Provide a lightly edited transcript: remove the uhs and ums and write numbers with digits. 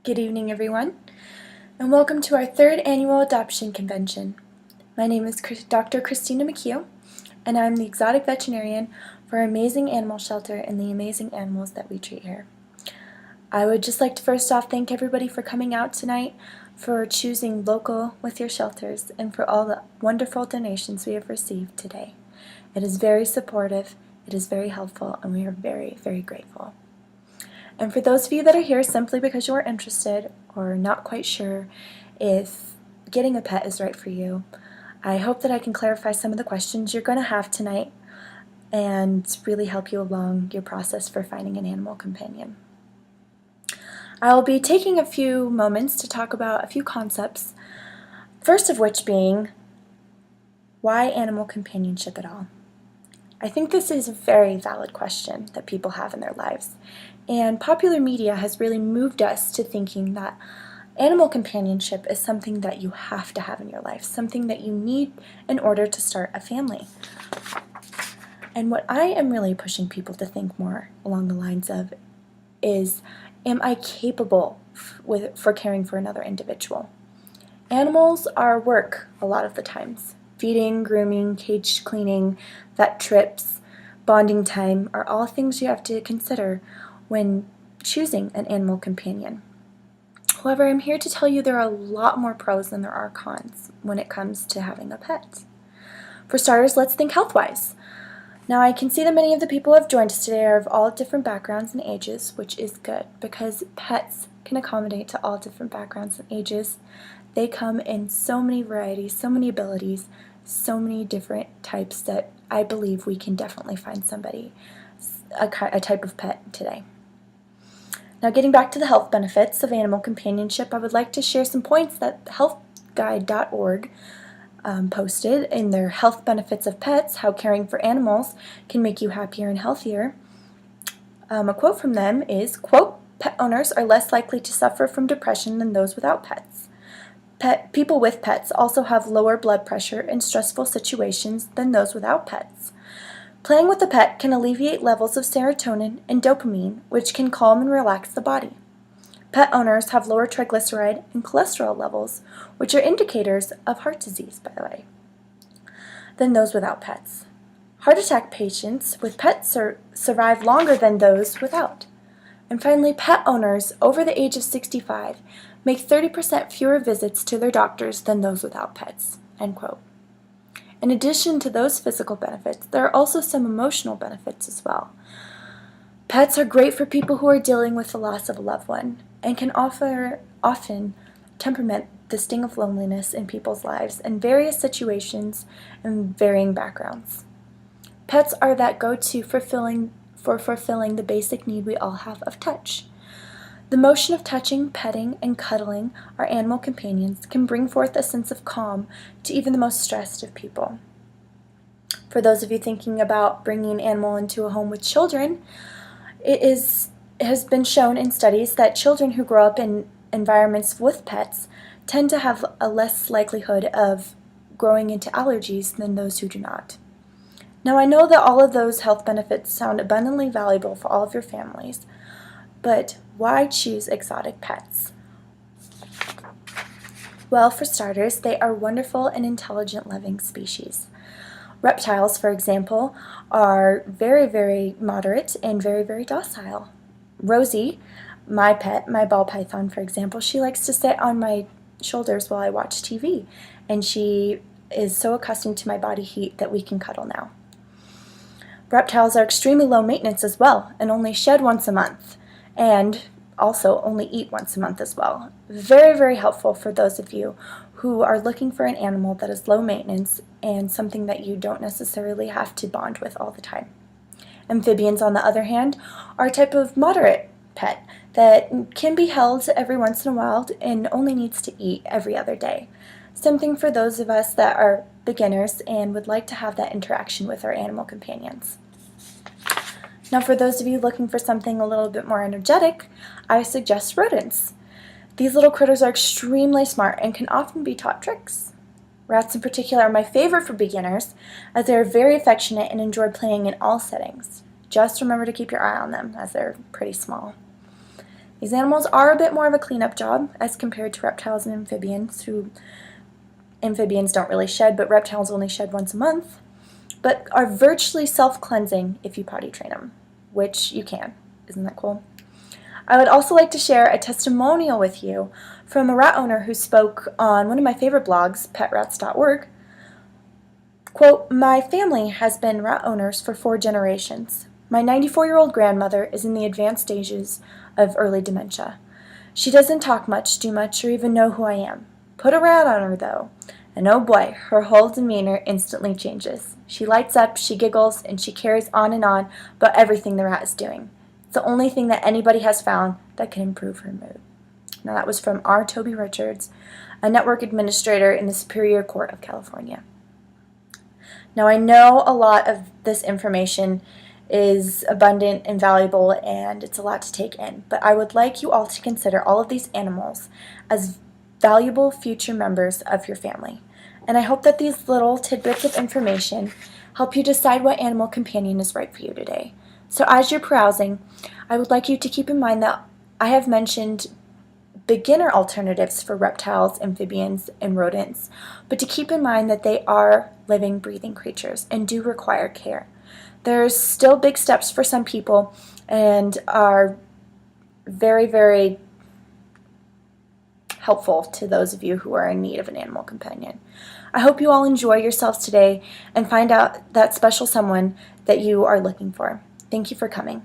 Good evening, everyone, and welcome to our third annual adoption convention. My name is Dr. Christina McHugh, and I'm the exotic veterinarian for our amazing animal shelter and the amazing animals that we treat here. I would just like to first off thank everybody for coming out tonight, for choosing local with your shelters, and for all the wonderful donations we have received today. It is very supportive, it is very helpful, and we are very, very grateful. And for those of you that are here simply because you are interested or not quite sure if getting a pet is right for you, I hope that I can clarify some of the questions you're going to have tonight and really help you along your process for finding an animal companion. I'll be taking a few moments to talk about a few concepts, first of which being, why animal companionship at all? I think this is a very valid question that people have in their lives, and popular media has really moved us to thinking that animal companionship is something that you have to have in your life, something that you need in order to start a family. And what I am really pushing people to think more along the lines of is, am I capable for caring for another individual? Animals are work a lot of the times. Feeding, grooming, cage cleaning, vet trips, bonding time are all things you have to consider when choosing an animal companion. However, I'm here to tell you there are a lot more pros than there are cons when it comes to having a pet. For starters, let's think health-wise. Now, I can see that many of the people who have joined us today are of all different backgrounds and ages, which is good because pets can accommodate to all different backgrounds and ages. They come in so many varieties, so many abilities, so many different types that I believe we can definitely find somebody, a type of pet today. Now, getting back to the health benefits of animal companionship, I would like to share some points that healthguide.org posted in their Health Benefits of Pets, How Caring for Animals Can Make You Happier and Healthier. A quote from them is, quote, "Pet owners are less likely to suffer from depression than those without pets. People with pets also have lower blood pressure in stressful situations than those without pets. Playing with a pet can alleviate levels of serotonin and dopamine, which can calm and relax the body. Pet owners have lower triglyceride and cholesterol levels, which are indicators of heart disease, by the way, than those without pets. Heart attack patients with pets survive longer than those without. And finally, pet owners over the age of 65 make 30% fewer visits to their doctors than those without pets." End quote. In addition to those physical benefits, there are also some emotional benefits as well. Pets are great for people who are dealing with the loss of a loved one and can often temperament the sting of loneliness in people's lives in various situations and varying backgrounds. Pets are that go-to for fulfilling the basic need we all have of touch. The motion of touching, petting, and cuddling our animal companions can bring forth a sense of calm to even the most stressed of people. For those of you thinking about bringing an animal into a home with children, it has been shown in studies that children who grow up in environments with pets tend to have a less likelihood of growing into allergies than those who do not. Now, I know that all of those health benefits sound abundantly valuable for all of your families, but why choose exotic pets? Well, for starters, they are wonderful and intelligent living species. Reptiles, for example, are very, very moderate and very, very docile. Rosie, my pet, my ball python, for example, she likes to sit on my shoulders while I watch TV, and she is so accustomed to my body heat that we can cuddle now. Reptiles are extremely low maintenance as well and only shed once a month, and also only eat once a month as well. Very, very helpful for those of you who are looking for an animal that is low maintenance and something that you don't necessarily have to bond with all the time. Amphibians, on the other hand, are a type of moderate pet that can be held every once in a while and only needs to eat every other day. Something for those of us that are beginners and would like to have that interaction with our animal companions. Now, for those of you looking for something a little bit more energetic, I suggest rodents. These little critters are extremely smart and can often be taught tricks. Rats in particular are my favorite for beginners, as they are very affectionate and enjoy playing in all settings. Just remember to keep your eye on them, as they're pretty small. These animals are a bit more of a cleanup job as compared to reptiles and amphibians, who amphibians don't really shed, but reptiles only shed once a month, but are virtually self-cleansing if you potty train them, which you can. Isn't that cool? I would also like to share a testimonial with you from a rat owner who spoke on one of my favorite blogs, petrats.org. Quote, "My family has been rat owners for 4 generations. My 94-year-old grandmother is in the advanced stages of early dementia. She doesn't talk much, do much, or even know who I am. Put a rat on her, though, and oh boy, her whole demeanor instantly changes. She lights up, she giggles, and she carries on about everything the rat is doing. It's the only thing that anybody has found that can improve her mood." Now that was from R. Toby Richards, a network administrator in the Superior Court of California. Now I know a lot of this information is abundant and valuable, and it's a lot to take in, but I would like you all to consider all of these animals as valuable future members of your family. And I hope that these little tidbits of information help you decide what animal companion is right for you today. So as you're browsing, I would like you to keep in mind that I have mentioned beginner alternatives for reptiles, amphibians, and rodents, but to keep in mind that they are living, breathing creatures and do require care. There's still big steps for some people and are very, very helpful to those of you who are in need of an animal companion. I hope you all enjoy yourselves today and find out that special someone that you are looking for. Thank you for coming.